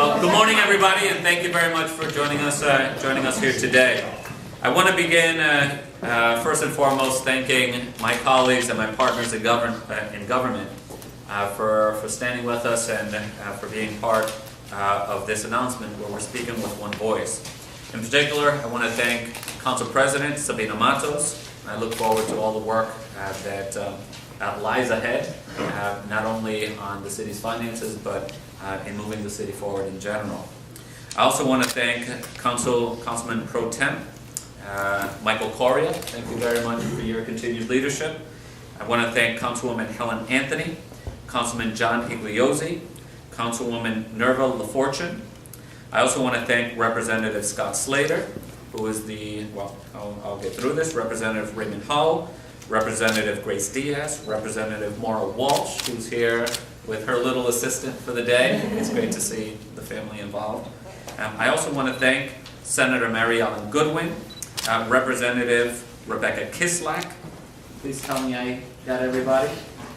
Well, good morning, everybody, and thank you very much for joining us here today. I want to begin first and foremost thanking my colleagues and my partners in government for standing with us and for being part of this announcement where we're speaking with one voice. In particular, I want to thank Council President Sabina Matos. I look forward to all the work that lies ahead, not only on the city's finances, but in moving the city forward in general. I also want to thank Councilman Pro Tem Michael Coria. Thank you very much for your continued leadership. I want to thank Councilwoman Helen Anthony, Councilman John Igliozzi, Councilwoman Nerva LaFortune. I also want to thank Representative Scott Slater, who is I'll get through this, Representative Raymond Hull, Representative Grace Diaz, Representative Maura Walsh, who's here with her little assistant for the day. It's great to see the family involved. I also want to thank Senator Mary Ellen Goodwin, Representative Rebecca Kislak. Please tell me I got everybody.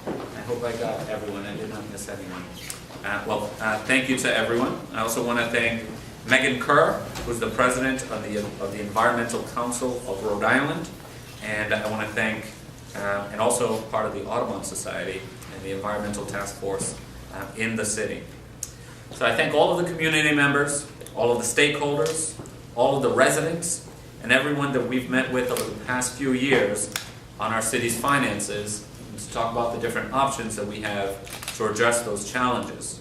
I hope I got everyone. I did not miss anyone. Thank you to everyone. I also want to thank Megan Kerr, who's the president of the Environmental Council of Rhode Island, and I want to thank, and also part of the Audubon Society and the Environmental Task Force in the city. So I thank all of the community members, all of the stakeholders, all of the residents, and everyone that we've met with over the past few years on our city's finances to talk about the different options that we have to address those challenges.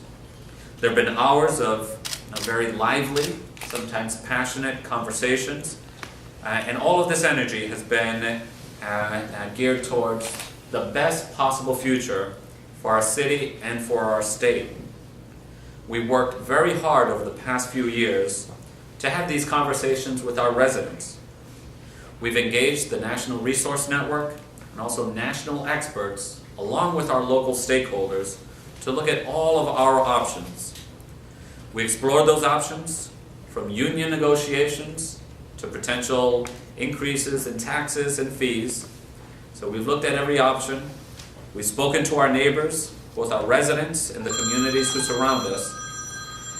There have been hours of very lively, sometimes passionate conversations, and all of this energy has been geared towards the best possible future for our city and for our state. We worked very hard over the past few years to have these conversations with our residents. We've engaged the National Resource Network and also national experts, along with our local stakeholders, to look at all of our options. We explored those options from union negotiations to potential increases in taxes and fees. So we've looked at every option. We've spoken to our neighbors, both our residents and the communities who surround us.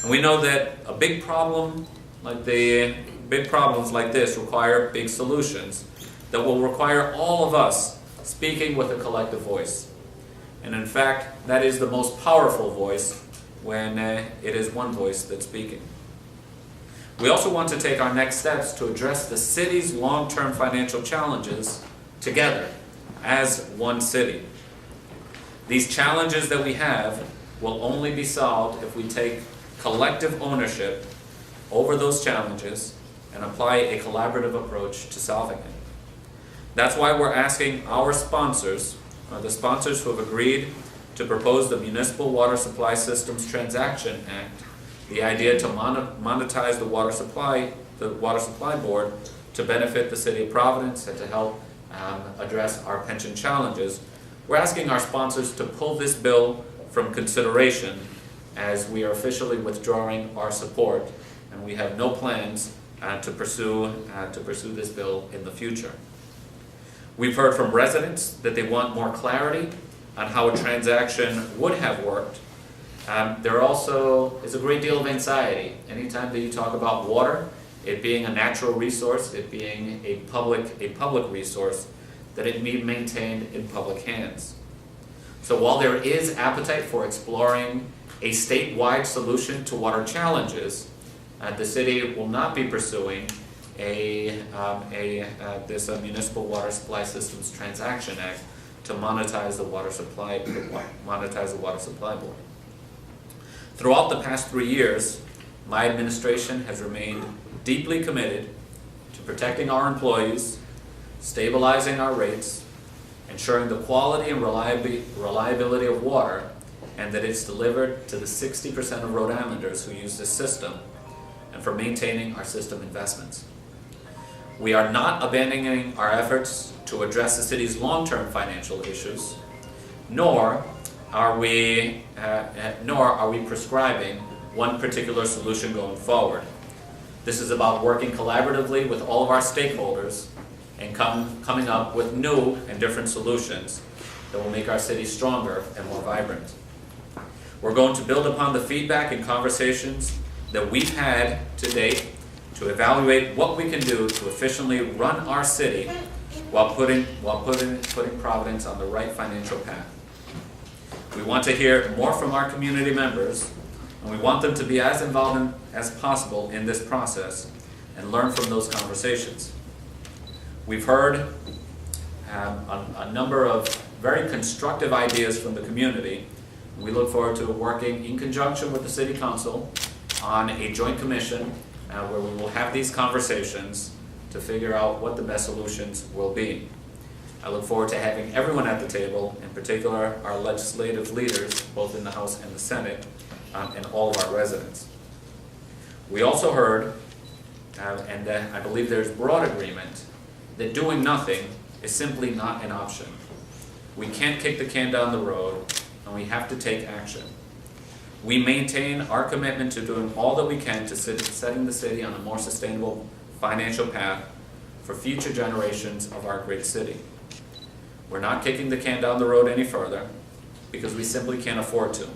And we know that big problems like this require big solutions that will require all of us speaking with a collective voice. And in fact, that is the most powerful voice when it is one voice that's speaking. We also want to take our next steps to address the city's long-term financial challenges together as one city. These challenges that we have will only be solved if we take collective ownership over those challenges and apply a collaborative approach to solving it. That's why we're asking our sponsors, the sponsors who have agreed to propose the Municipal Water Supply Systems Transaction Act, the idea to monetize the Water Supply Board to benefit the City of Providence and to help address our pension challenges. We're asking our sponsors to pull this bill from consideration as we are officially withdrawing our support, and we have no plans to pursue this bill in the future. We've heard from residents that they want more clarity on how a transaction would have worked. There also is a great deal of anxiety anytime that you talk about water, it being a natural resource, it being a public resource, that it be maintained in public hands. So while there is appetite for exploring a statewide solution to water challenges, the city will not be pursuing this Municipal Water Supply Systems Transaction Act to monetize the Water Supply Board. Throughout the past 3 years, my administration has remained deeply committed to protecting our employees, stabilizing our rates, ensuring the quality and reliability of water, and that it's delivered to the 60% of Rhode Islanders who use this system, and for maintaining our system investments. We are not abandoning our efforts to address the city's long-term financial issues, nor are we prescribing one particular solution going forward. This is about working collaboratively with all of our stakeholders and coming up with new and different solutions that will make our city stronger and more vibrant. We're going to build upon the feedback and conversations that we've had to date to evaluate what we can do to efficiently run our city while putting Providence on the right financial path. We want to hear more from our community members, and we want them to be as involved as possible in this process and learn from those conversations. We've heard a number of very constructive ideas from the community. We look forward to working in conjunction with the City Council on a joint commission where we will have these conversations to figure out what the best solutions will be. I look forward to having everyone at the table, in particular our legislative leaders, both in the House and the Senate, and all of our residents. We also heard, and I believe there's broad agreement, that doing nothing is simply not an option. We can't kick the can down the road, and we have to take action. We maintain our commitment to doing all that we can to setting the city on a more sustainable financial path for future generations of our great city. We're not kicking the can down the road any further because we simply can't afford to.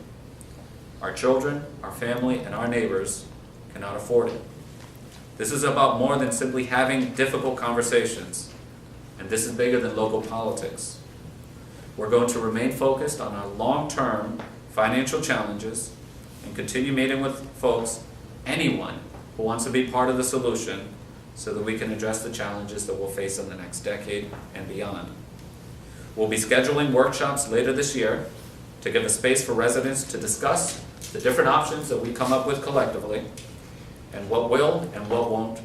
Our children, our family, and our neighbors cannot afford it. This is about more than simply having difficult conversations, and this is bigger than local politics. We're going to remain focused on our long-term financial challenges and continue meeting with folks, anyone who wants to be part of the solution, so that we can address the challenges that we'll face in the next decade and beyond. We'll be scheduling workshops later this year to give a space for residents to discuss the different options that we come up with collectively and what will and what won't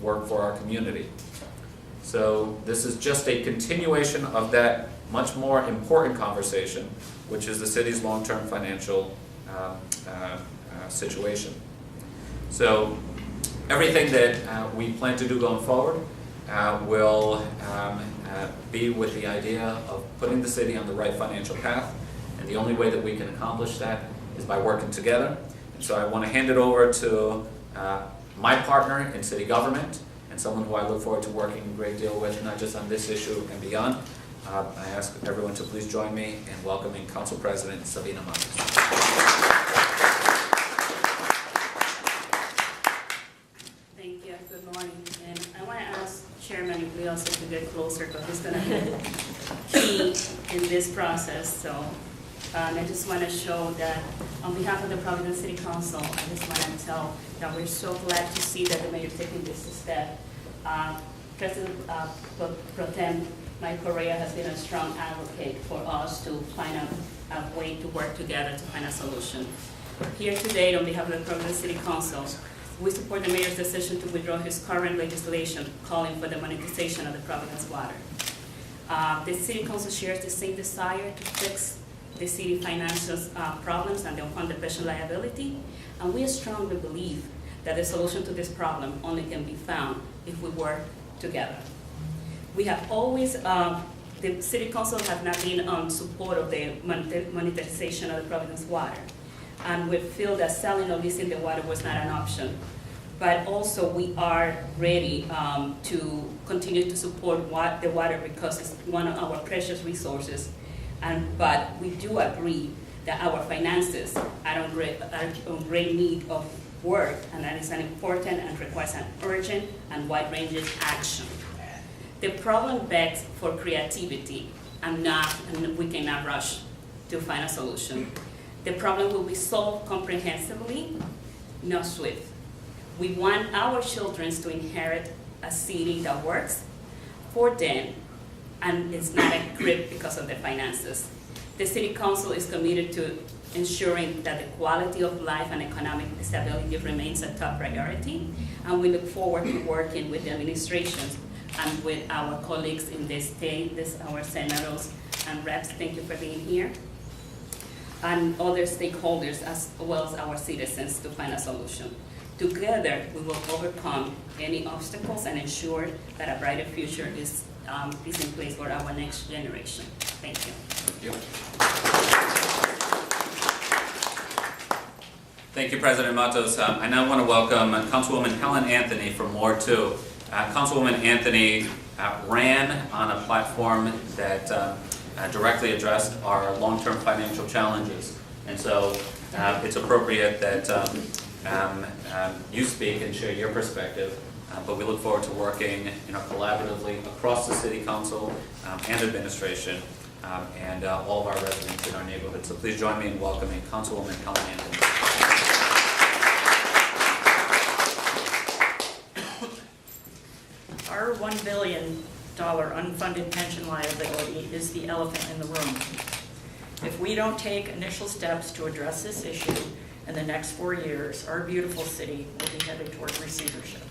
work for our community. So this is just a continuation of that much more important conversation, which is the city's long-term financial situation. So everything that we plan to do going forward will be with the idea of putting the city on the right financial path, and the only way that we can accomplish that is by working together. And so I want to hand it over to my partner in city government, and someone who I look forward to working a great deal with, not just on this issue and beyond. I ask everyone to please join me in welcoming Council President Sabina Matos. Thank you. Good morning. And I want to ask Chairman Elorza to get closer, because he's going to be key in this process. So I just want to show that on behalf of the Providence City Council, I just want to tell that we're so glad to see that the mayor taking this step. President Pro Tem Mike Correa has been a strong advocate for us to find a way to work together to find a solution. Here today, on behalf of the Providence City Council, we support the mayor's decision to withdraw his current legislation calling for the monetization of the Providence water. The City Council shares the same desire to fix the city financial problems and the unfunded pension liability, and we strongly believe that the solution to this problem only can be found if we work together. We have always, the City Council has not been on support of the monetization of the Providence water, and we feel that selling or leasing the water was not an option. But also we are ready to continue to support the water because it's one of our precious resources. But we do agree that our finances are in great need of work, and that is an important and requires an urgent and wide-ranging action. The problem begs for creativity, and we cannot rush to find a solution. The problem will be solved comprehensively, not swift. We want our children to inherit a city that works for them, and it's not a grip because of the finances. The City Council is committed to ensuring that the quality of life and economic stability remains a top priority, and we look forward to working with the administration and with our colleagues in the state, our senators and reps. Thank you for being here, and other stakeholders as well as our citizens to find a solution. Together, we will overcome any obstacles and ensure that a brighter future is in place for our next generation. Thank you. Thank you. Thank you, President Matos. I now want to welcome Councilwoman Helen Anthony from Ward 2. Councilwoman Anthony ran on a platform that directly addressed our long-term financial challenges. And so it's appropriate that you speak and share your perspective. But we look forward to working collaboratively across the City Council and administration and all of our residents in our neighborhood. So please join me in welcoming Councilwoman Helen Anthony. Our $1 billion unfunded pension liability is the elephant in the room. If we don't take initial steps to address this issue in the next 4 years, our beautiful city will be headed toward receivership.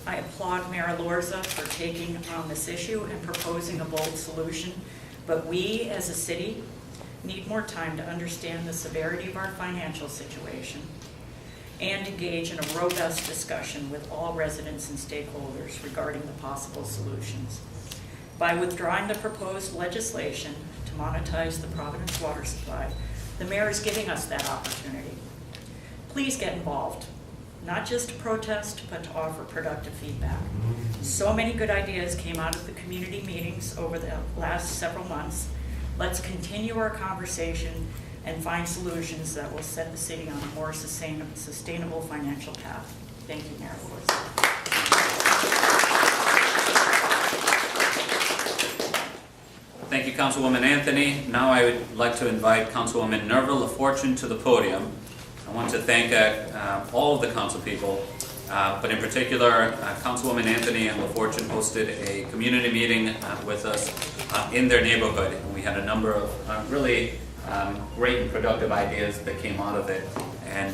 I applaud Mayor Elorza for taking on this issue and proposing a bold solution, but we as a city need more time to understand the severity of our financial situation and engage in a robust discussion with all residents and stakeholders regarding the possible solutions. By withdrawing the proposed legislation to monetize the Providence water supply, the mayor is giving us that opportunity. Please get involved, not just to protest, but to offer productive feedback. So many good ideas came out of the community meetings over the last several months. Let's continue our conversation and find solutions that will set the city on a more sustainable financial path. Thank you, Mayor Elorza. Thank you, Councilwoman Anthony. Now I would like to invite Councilwoman Nerva LaFortune to the podium. I want to thank all of the council people, but in particular, Councilwoman Anthony and LaFortune hosted a community meeting with us in their neighborhood. And we had a number of really great and productive ideas that came out of it. And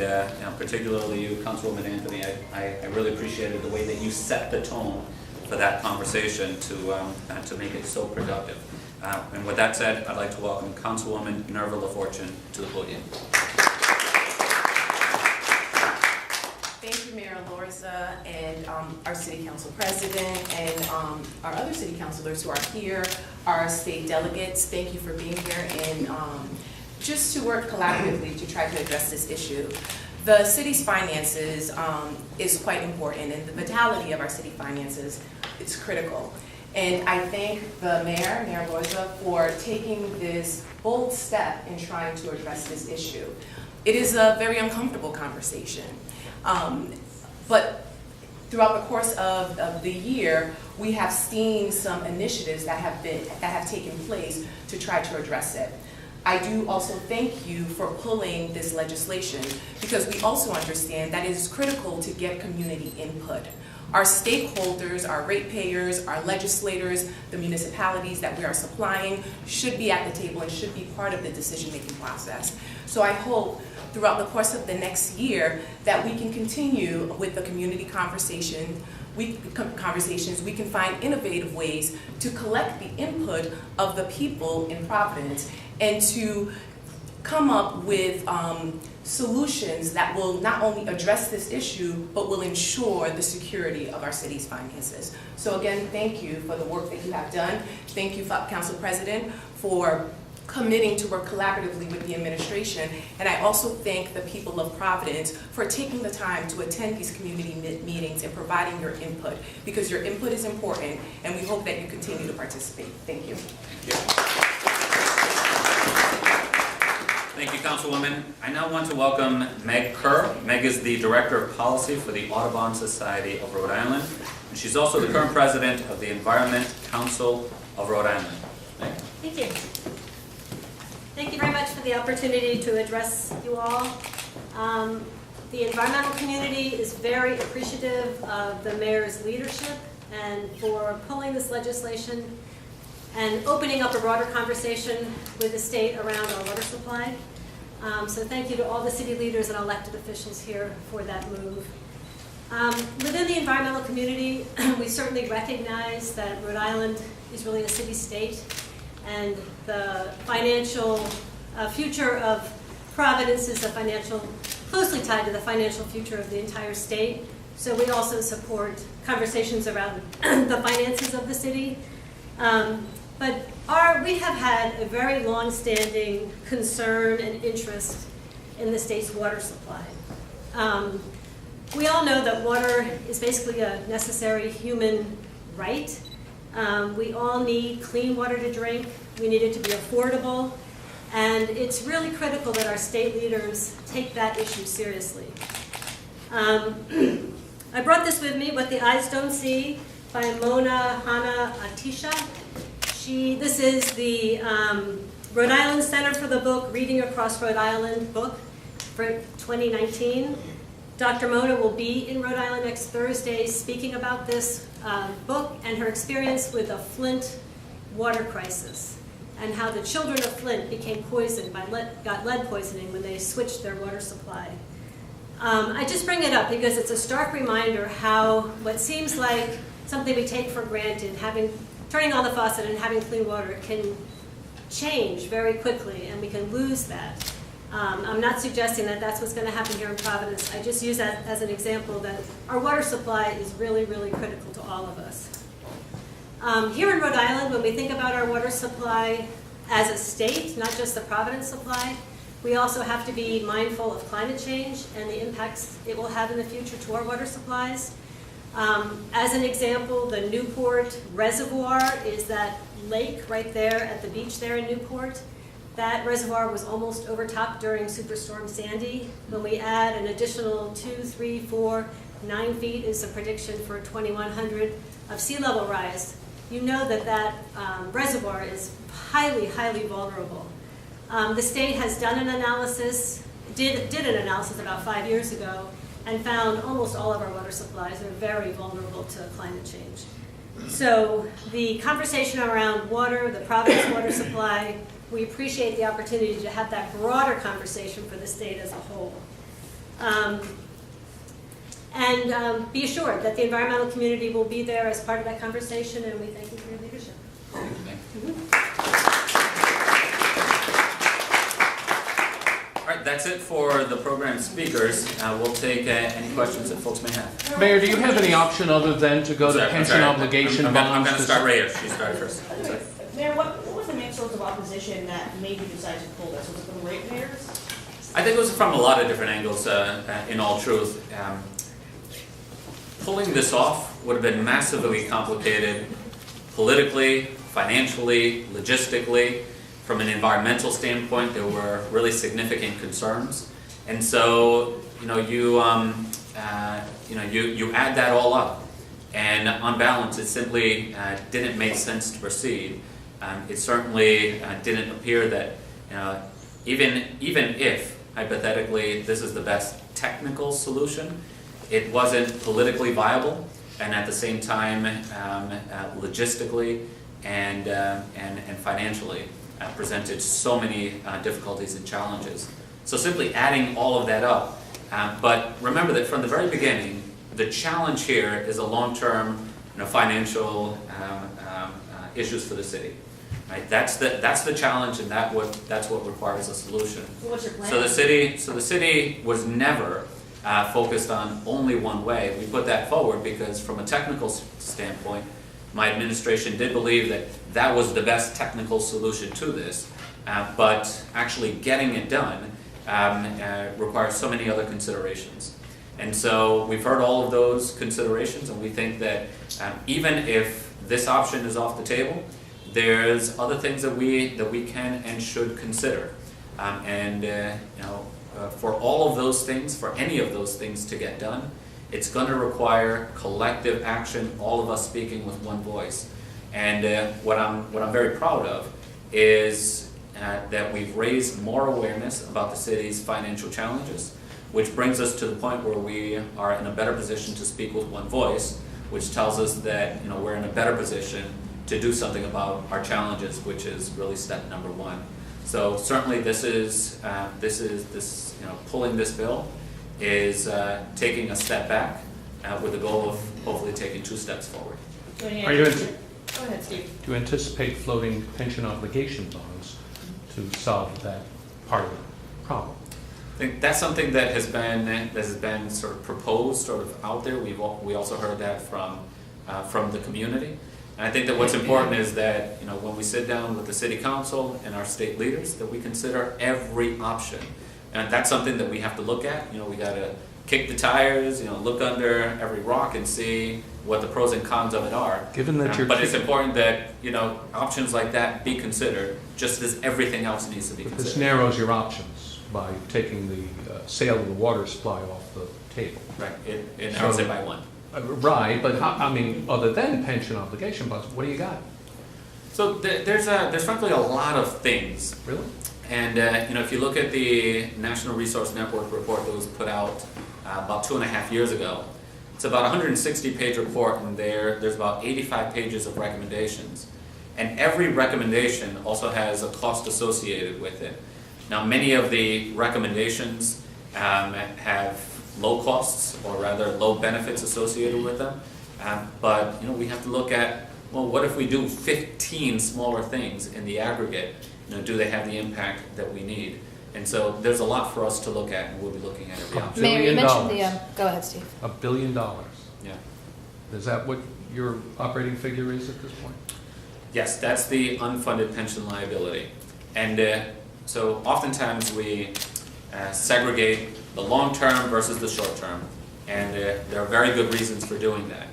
particularly you, Councilwoman Anthony, I really appreciated the way that you set the tone for that conversation to make it so productive. And with that said, I'd like to welcome Councilwoman Nerva LaFortune to the podium. Thank you, Mayor Elorza, and our City Council President, and our other City Councilors who are here, our state delegates. Thank you for being here, and just to work collaboratively to try to address this issue. The city's finances is quite important, and the vitality of our city finances is critical. And I thank the Mayor Elorza, for taking this bold step in trying to address this issue. It is a very uncomfortable conversation. But throughout the course of the year, we have seen some initiatives that have taken place to try to address it. I do also thank you for pulling this legislation, because we also understand that it is critical to get community input. Our stakeholders, our ratepayers, our legislators, the municipalities that we are supplying should be at the table and should be part of the decision-making process. So I hope throughout the course of the next year that we can continue with the community conversations, we can find innovative ways to collect the input of the people in Providence and to come up with solutions that will not only address this issue, but will ensure the security of our city's finances. So again, thank you for the work that you have done. Thank you, Council President, for committing to work collaboratively with the administration. And I also thank the people of Providence for taking the time to attend these community meetings and providing your input, because your input is important, and we hope that you continue to participate. Thank you. Thank you. Thank you, Councilwoman. I now want to welcome Meg Kerr. Meg is the Director of Policy for the Audubon Society of Rhode Island, and she's also the current President of the Environment Council of Rhode Island. Meg? Thank you. Thank you very much for the opportunity to address you all. The environmental community is very appreciative of the mayor's leadership and for pulling this legislation and opening up a broader conversation with the state around our water supply. So thank you to all the city leaders and elected officials here for that move. Within the environmental community, we certainly recognize that Rhode Island is really a city-state, and the financial future of Providence is closely tied to the financial future of the entire state. So we also support conversations around the finances of the city. But we have had a very long-standing concern and interest in the state's water supply. We all know that water is basically a necessary human right. We all need clean water to drink. We need it to be affordable. And it's really critical that our state leaders take that issue seriously. I brought this with me, What the Eyes Don't See, by Mona Hana Atisha. This is the Rhode Island Center for the Book, Reading Across Rhode Island book for 2019. Dr. Mona will be in Rhode Island next Thursday speaking about this book and her experience with a Flint water crisis and how the children of Flint became poisoned got lead poisoning when they switched their water supply. I just bring it up because it's a stark reminder how what seems like something we take for granted, turning on the faucet and having clean water, can change very quickly and we can lose that. I'm not suggesting that that's what's going to happen here in Providence. I just use that as an example that our water supply is really, really critical to all of us. Here in Rhode Island, when we think about our water supply as a state, not just the Providence supply, we also have to be mindful of climate change and the impacts it will have in the future to our water supplies. As an example, the Newport Reservoir is that lake right there at the beach there in Newport. That reservoir was almost overtopped during Superstorm Sandy. When we add an additional 2, 3, 4, 9 feet is the prediction for 2100 of sea level rise, you know that reservoir is highly, highly vulnerable. The state has done an analysis, did an analysis about 5 years ago, and found almost all of our water supplies are very vulnerable to climate change. So the conversation around water, the Providence water supply, we appreciate the opportunity to have that broader conversation for the state as a whole. And be assured that the environmental community will be there as part of that conversation, and we thank you for your leadership. All right, that's it for the program speakers. We'll take any questions that folks may have. Mayor, do you have any option other than to go to pension obligation I'm bonds? going to start right here. She started first. Mayor, what was the main source of opposition that made you decide to pull this? Was it from ratepayers? I think it was from a lot of different angles, in all truth. Pulling this off would have been massively complicated politically, financially, logistically. From an environmental standpoint, there were really significant concerns. And so, you add that all up. And on balance, it simply didn't make sense to proceed. It certainly didn't appear that, even if, hypothetically, this is the best technical solution, it wasn't politically viable, and at the same time, logistically and financially presented so many difficulties and challenges. So simply adding all of that up, but remember that from the very beginning, the challenge here is a long-term, financial issues for the city. Right? That's the challenge, and that's what requires a solution. So what's your plan? So the city was never focused on only one way. We put that forward because, from a technical standpoint, my administration did believe that that was the best technical solution to this, but actually getting it done requires so many other considerations. And so we've heard all of those considerations, and we think that even if this option is off the table, there's other things that we can and should consider. For all of those things, for any of those things to get done, it's going to require collective action, all of us speaking with one voice. And what I'm very proud of is that we've raised more awareness about the city's financial challenges, which brings us to the point where we are in a better position to speak with one voice, which tells us that we're in a better position to do something about our challenges, which is really step number one. So certainly pulling this bill is taking a step back with the goal of hopefully taking 2 steps forward. Go Do ahead, Steve. you anticipate floating pension obligation bonds to solve that part of the problem? I think that's something that has been sort of proposed, sort of out there. We also heard that from the community. And I think that what's important is that when we sit down with the city council and our state leaders, that we consider every option. And that's something that we have to look at. We got to kick the tires, look under every rock and see what the pros and cons of it are. Given that but it's important that options like that be considered, just as everything else needs to be But considered. this narrows your options by taking the sale of the water supply off the table. Right, it narrows it by one. Right, but I mean, other than pension obligation bonds, what do you got? So there's frankly a lot of things. Really? And if you look at the National Resource Network report that was put out about 2.5 years ago, it's about a 160-page report, and there's about 85 pages of recommendations. And every recommendation also has a cost associated with it. Now, many of the recommendations have low costs, or rather low benefits associated with them. But we have to look at, well, what if we do 15 smaller things in the aggregate? Do they have the impact that we need? And so there's a lot for us to look at, and we'll be looking at every option. Mayor, you $1 billion. mentioned the, go ahead, Steve. $1 billion. Yeah. Is that what your operating figure is at this point? Yes, that's the unfunded pension liability. And so oftentimes we segregate the long term versus the short term, and there are very good reasons for doing that.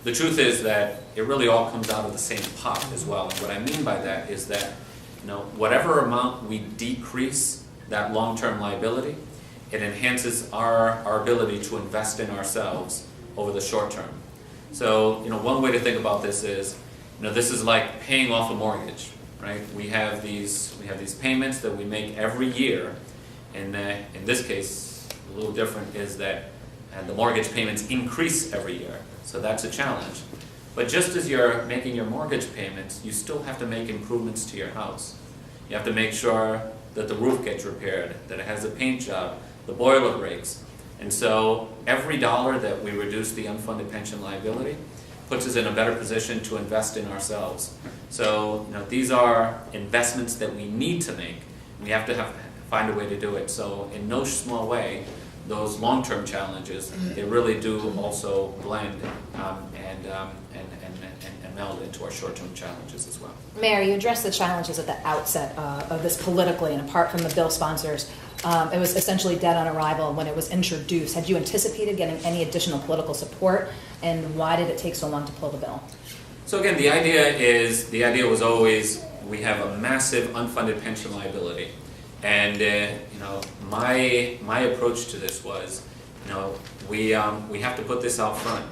The truth is that it really all comes out of the same pot as well. And what I mean by that is that whatever amount we decrease that long-term liability, it enhances our ability to invest in ourselves over the short term. So one way to think about this is, this is like paying off a mortgage, right? We have these payments that we make every year, and in this case, a little different is that the mortgage payments increase every year. So that's a challenge. But just as you're making your mortgage payments, you still have to make improvements to your house. You have to make sure that the roof gets repaired, that it has a paint job, the boiler breaks. And so every dollar that we reduce the unfunded pension liability puts us in a better position to invest in ourselves. So these are investments that we need to make. We have to find a way to do it. So in no small way, those long-term challenges, they really do also blend and meld into our short-term challenges as well. Mayor, you addressed the challenges at the outset of this politically, and apart from the bill sponsors, it was essentially dead on arrival when it was introduced. Had you anticipated getting any additional political support, and why did it take so long to pull the bill? So again, the idea was always we have a massive unfunded pension liability, and my approach to this was, we have to put this out front.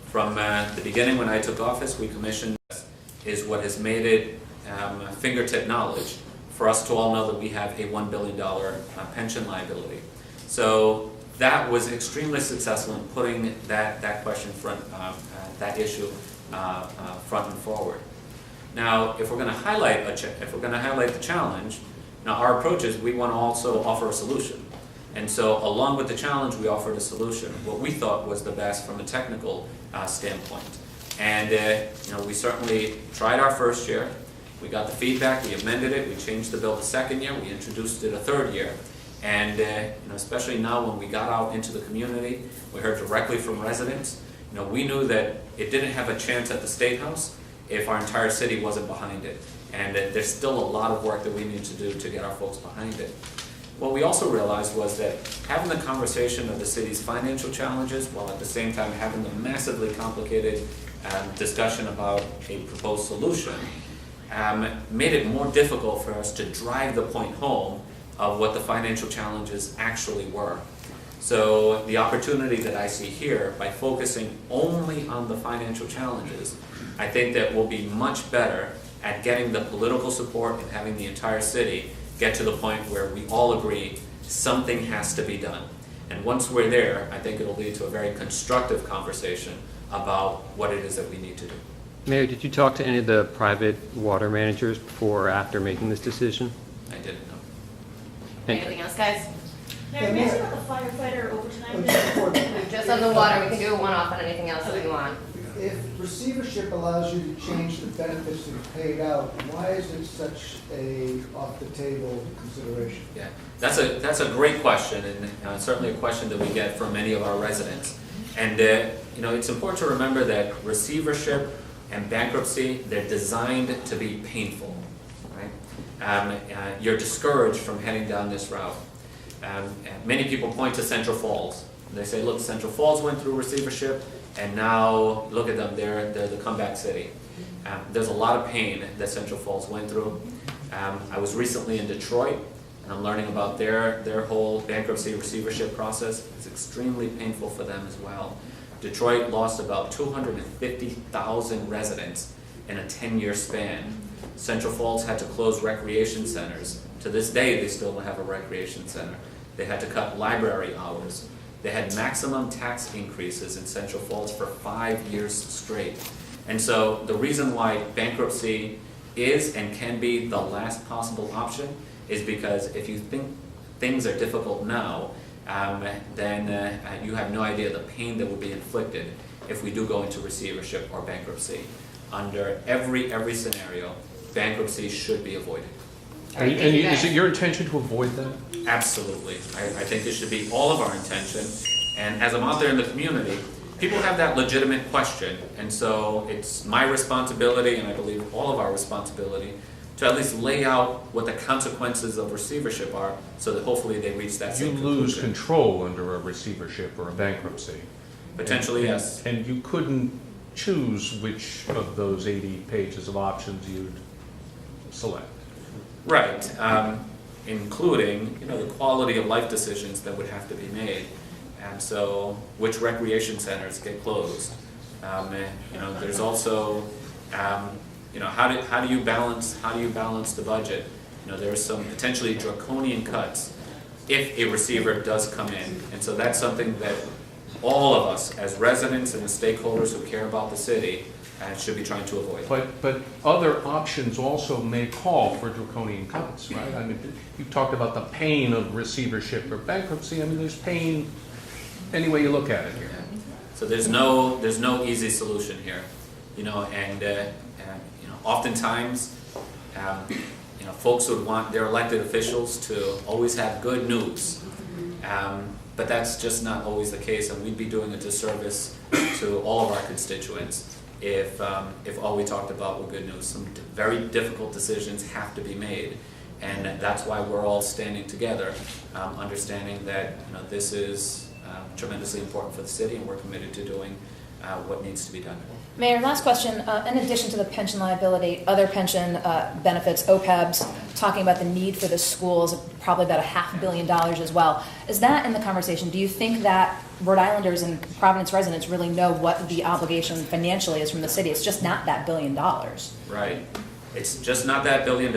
From the beginning when I took office, we commissioned is what has made it fingertip knowledge for us to all know that we have a $1 billion pension liability. So that was extremely successful in putting that question that issue front and forward. Now, if we're going to highlight the challenge, now our approach is we want to also offer a solution. And so along with the challenge, we offered a solution, what we thought was the best from a technical standpoint. And we certainly tried our first year. We got the feedback, we amended it, we changed the bill the second year, we introduced it a third year. And especially now when we got out into the community, we heard directly from residents. We knew that it didn't have a chance at the State House if our entire city wasn't behind it. And there's still a lot of work that we need to do to get our folks behind it. What we also realized was that having the conversation of the city's financial challenges, while at the same time having the massively complicated discussion about a proposed solution, made it more difficult for us to drive the point home of what the financial challenges actually were. So the opportunity that I see here, by focusing only on the financial challenges, I think that we'll be much better at getting the political support and having the entire city get to the point where we all agree something has to be done. And once we're there, I think it'll lead to a very constructive conversation about what it is that we need to do. Mayor, did you talk to any of the private water managers before or after making this decision? I didn't know. Anything else, guys? Mayor, can I ask about the firefighter overtime? Just on the water, we can do a one-off on anything else that we want. If receivership allows you to change the benefits that are paid out, why is it such a off-the-table consideration? Yeah, that's a great question, and certainly a question that we get from many of our residents. And it's important to remember that receivership and bankruptcy, they're designed to be painful, right? You're discouraged from heading down this route. Many people point to Central Falls. They say, look, Central Falls went through receivership, and now look at them, they're the comeback city. There's a lot of pain that Central Falls went through. I was recently in Detroit, and I'm learning about their whole bankruptcy receivership process. It's extremely painful for them as well. Detroit lost about 250,000 residents in a 10-year span. Central Falls had to close recreation centers. To this day, they still don't have a recreation center. They had to cut library hours. They had maximum tax increases in Central Falls for 5 years straight. And so the reason why bankruptcy is and can be the last possible option is because if you think things are difficult now, then you have no idea the pain that will be inflicted if we do go into receivership or bankruptcy. Under every scenario, bankruptcy should be avoided. Right, And is it your intention to avoid that? Absolutely. I think it should be all of our intention. And as I'm out there in the community, people have that legitimate question. And so it's my responsibility, and I believe all of our responsibility, to at least lay out what the consequences of receivership are so that hopefully they reach that You same lose conclusion. control under a receivership or a bankruptcy. Potentially, yes. And you couldn't choose which of those 80 pages of options you'd select. Right, including, the quality of life decisions that would have to be made. And so, which recreation centers get closed? There's also, how do you balance the budget? There's some potentially draconian cuts if a receiver does come in. And so that's something that all of us, as residents and as stakeholders who care about the city, should be trying to avoid. But other options also may call for draconian cuts, right? I mean, you talked about the pain of receivership or bankruptcy. I mean, there's pain any way you look at it here. So there's no easy solution here, oftentimes, folks would want their elected officials to always have good news, but that's just not always the case, and we'd be doing a disservice to all of our constituents if all we talked about were good news. Some very difficult decisions have to be made, and that's why we're all standing together, understanding that this is tremendously important for the city, and we're committed to doing what needs to be done. Mayor, last question. In addition to the pension liability, other pension benefits, OPEBs, talking about the need for the schools, probably about $500 million as well. Is that in the conversation? Do you think that Rhode Islanders and Providence residents really know what the obligation financially is from the city? It's just not that $1 billion. Right. It's just not that $1 billion.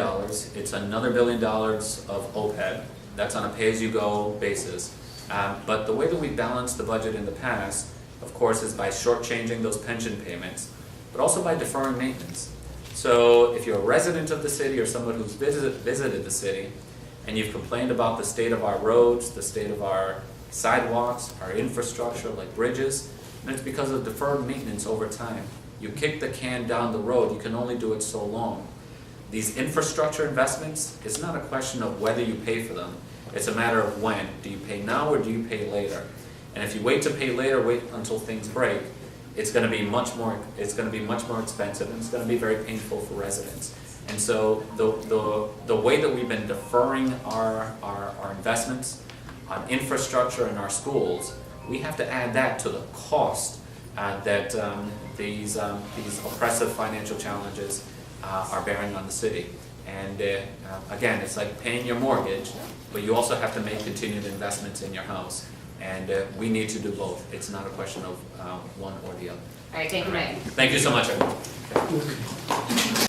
It's another $1 billion of OPEB. That's on a pay-as-you-go basis. But the way that we balanced the budget in the past, of course, is by shortchanging those pension payments, but also by deferring maintenance. So if you're a resident of the city or someone who's visited the city, and you've complained about the state of our roads, the state of our sidewalks, our infrastructure like bridges, and it's because of deferred maintenance over time. You kick the can down the road, you can only do it so long. These infrastructure investments, it's not a question of whether you pay for them, it's a matter of when. Do you pay now or do you pay later? And if you wait to pay later, wait until things break, it's going to be much more expensive, and it's going to be very painful for residents. And so the way that we've been deferring our investments on infrastructure in our schools, we have to add that to the cost that these oppressive financial challenges are bearing on the city. And again, it's like paying your mortgage, but you also have to make continued investments in your house. And we need to do both. It's not a question of one or the other. All right, thank you, Mayor. Thank you so much, everyone.